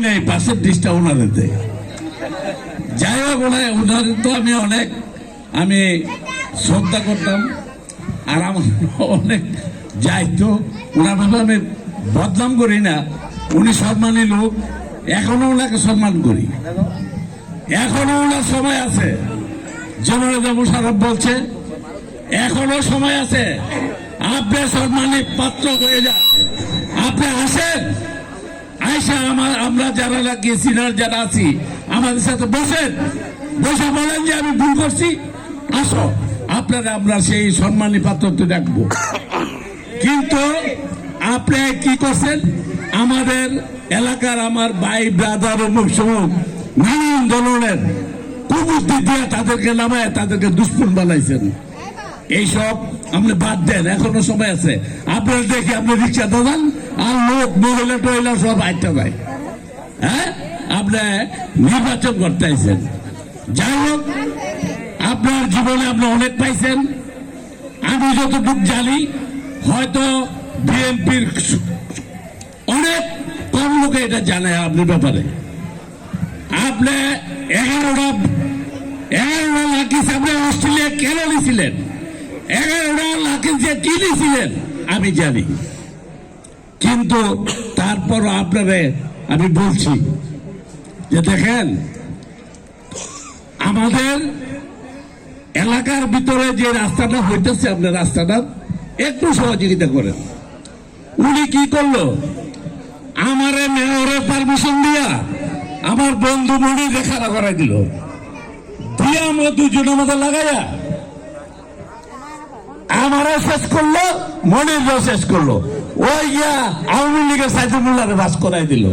নেই, পাশের ডিশটা ওনাদের দেয়। যাই হোক, ওনার তো আমি অনেক শ্রদ্ধা করতাম, আর আমার অনেক যাইতো। ওনার ভাবে আমি বদনাম করি না, উনি সম্মানী লোক, এখনো ওনাকে সম্মান করি। এখনো ওনার সময় আছে, জননেতা মোশাররফ বলছে এখনো সময় আছে, আপনি সম্মানী পাত্র হয়ে যান। আপনি আসেন, আয়সা আমরা যারা গেছি না, যারা আছি আমাদের সাথে বসেন, বসে বলেন যে আমি ভুল করছি, আসো আপনারা আমরা সেই সম্মানী পাত্রতে রাখবো। কিন্তু আপনি কি করছেন, আমাদের এলাকার আমার ভাই ব্রাদার অমুক সমুক নানান ধরনের কুবুদ্ধি দিয়ে তাদেরকে নামায় তাদেরকে দুষ্পুন বানাইছেন। এইসব আপনি বাদ দেন, এখনো সময় আছে। আপনার দেখি আপনি রিক্সা দাদান আর লোক মহিলা টহিলা সব আইটা যায়। হ্যাঁ, আপনি নির্বাচন করতে আইছেন। যাই হোক, আপনার জীবনে আপনি অনেক পাইছেন। আমি যতটুকু জানি হয়তো বিএনপির অনেক কম লোকে এটা জানে আপনার ব্যাপারে। আপনি 11টা লাকিস আপনি অস্ট্রেলিয়া কেন নিয়েছিলেন, 11টা লাকিস যে কি নিয়েছিলেন আমি জানি। কিন্তু তারপর আপনারে আমি বলছি যে দেখেন, আমাদের এলাকার ভিতরে যে রাস্তাটা হইতেছে, আপনার রাস্তাটা একটু সহযোগিতা করেন। উনি কি করলো, আমারে মেয়রের পারমিশন দিয়া আমার বন্ধু মনির খাড়া করাই দিল, দিয়া আমরা দুজনের মধ্যে লাগাইয়া আমারও শেষ করলো, মনিরও শেষ করলো। ওই গিয়া আওয়ামী লীগের সাইদুল্লাহরে বাস করাই দিল।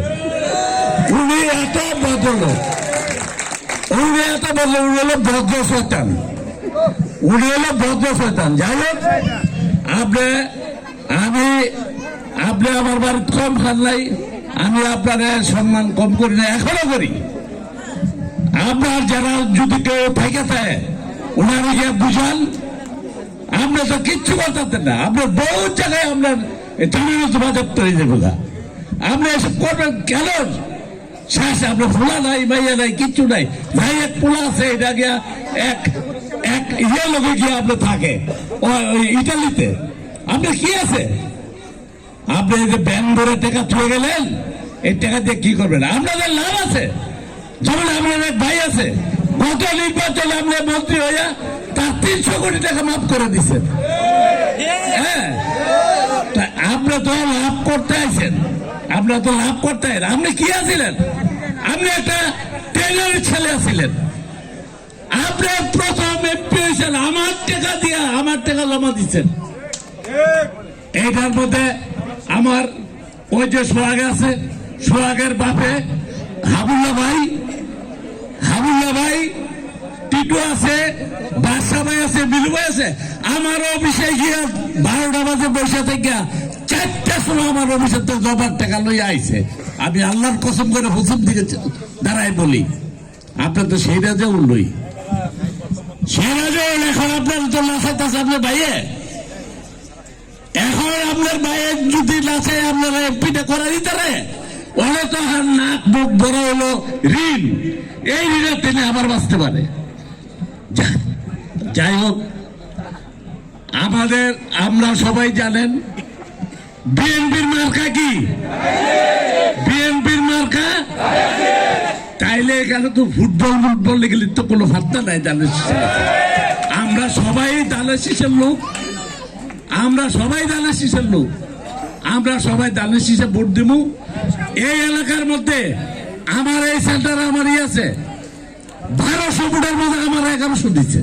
উনি এত বদল, উনি হলো ভদ্র শয়তান, উনি হলো ভদ্র শয়তান। যাই হোক, আপনি আমার বাড়িতে কম খান নাই, আমি আপনার সম্মান কম করি না, এখনো করি। আপনার যারা যদি কেউ থেকে থাকে ওনারা গিয়ে বুঝান, আমরা তো কিচ্ছু বলতেন না। আপনার বহু জায়গায় আপনার বাজার তৈরি যাবে না, আপনি এসব করবেন কেন? শেষ আপনার ফোলা নাই, ভাইয়া নাই, কিচ্ছু নাই। ভাই এক পোলা আছে, এটা গিয়া এক ইয়ে লোকে গিয়ে আপনি থাকে ওই ইটালিতে। আপনার কি আছে? আপনি এই যে ব্যাংক ধরে টাকা থয়ে গেলেন, এই টাকা দিয়ে কি করবেন? আপনাদের লাভ আছে। যেমন আপনার এক ভাই আছে, গত নির্বাচনে আপনি মন্ত্রী হইয়া তার 300 কোটি টাকা মাফ করে দিচ্ছেন। হ্যাঁ, আপনি তো লাভ করতে আছেন, আপনার তো লাভ করতে। আপনি কি আছিলেন? আপনি একটা টেইলরের ছেলে আছিলেন। আপনি প্রথম এমপি হয়েছেন আমার টাকা দিয়া, আমার টাকা জমা দিচ্ছেন। এইটার মধ্যে আমার ওই যে সোহাগ আছে, সোহাগের বাপে হাবুল্লাহ ভাই, টিটু আছে, বাদশা ভাই আছে, বিলু ভাই আছে। আমার অফিসে গিয়ে 12টা বাজে বসে থেকে 4টার সময় আমার অফিসের তো জবার টাকা লইয়া আইছে। আমি আল্লাহর কসম করে হুসুম দিকে দাঁড়াই বলি, আপনার তো সেই রাজা উল্লই, সেই রাজা। এখন আপনার তো লাফাইতেছে আপনার ভাইয়ে, এখন আপনার ভাইয়ের যদি লাচে আপনারা এমপিটা করা দিতে রে, ওরা তো নাক মুখ বড় হলো ঋণ, এই ঋণের তিনি আবার বাঁচতে পারে। যাই হোক, আমরা সবাই জানেন বিএনপির মার্কা কি, বিএনপির মার্কা। তাইলে এখানে তো ফুটবল লেগে তো কোনো ভাত্তা নাই দানের শীষের। আমরা সবাই দানের শীষের লোক, আমরা সবাই দানের শীষের লোক, আমরা সবাই দানের শীষে ভোট দিব। এই এলাকার মধ্যে আমার এই সেন্টার আমার আছে 1200 ভোটের মধ্যে আমার 1100 দিচ্ছে,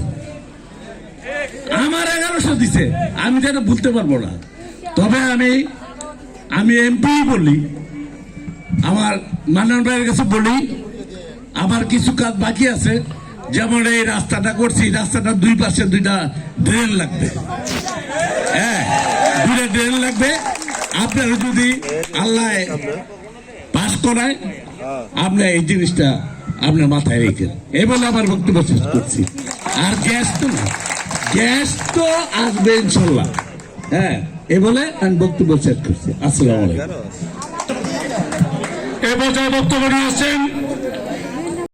আমার 1100 দিচ্ছে। আমি যেটা বলতে পারবো না, তবে আমি এমপি বলি, আমার মান্নান ভাইয়ের কাছে বলি আমার কিছু কাজ বাকি আছে। যেমন এই রাস্তাটা করছি, রাস্তাটা 2 পাশে 2টা ড্রেন লাগবে। হ্যাঁ, 2টা ড্রেন লাগবে। আপনারা যদি আল্লাহ পাস করায়, আপনি এই জিনিসটা আপনার মাথায় রেখেন। এই বলে আমার বক্তব্য শেষ করছি। আর গ্যাস তো আসবে ইনশাল্লাহ। হ্যাঁ, এই বলে আমি বক্তব্য শেষ করছি। আসসালামু আলাইকুম। এ পর্যায়ে বক্তব্য নিয়ে আসছেন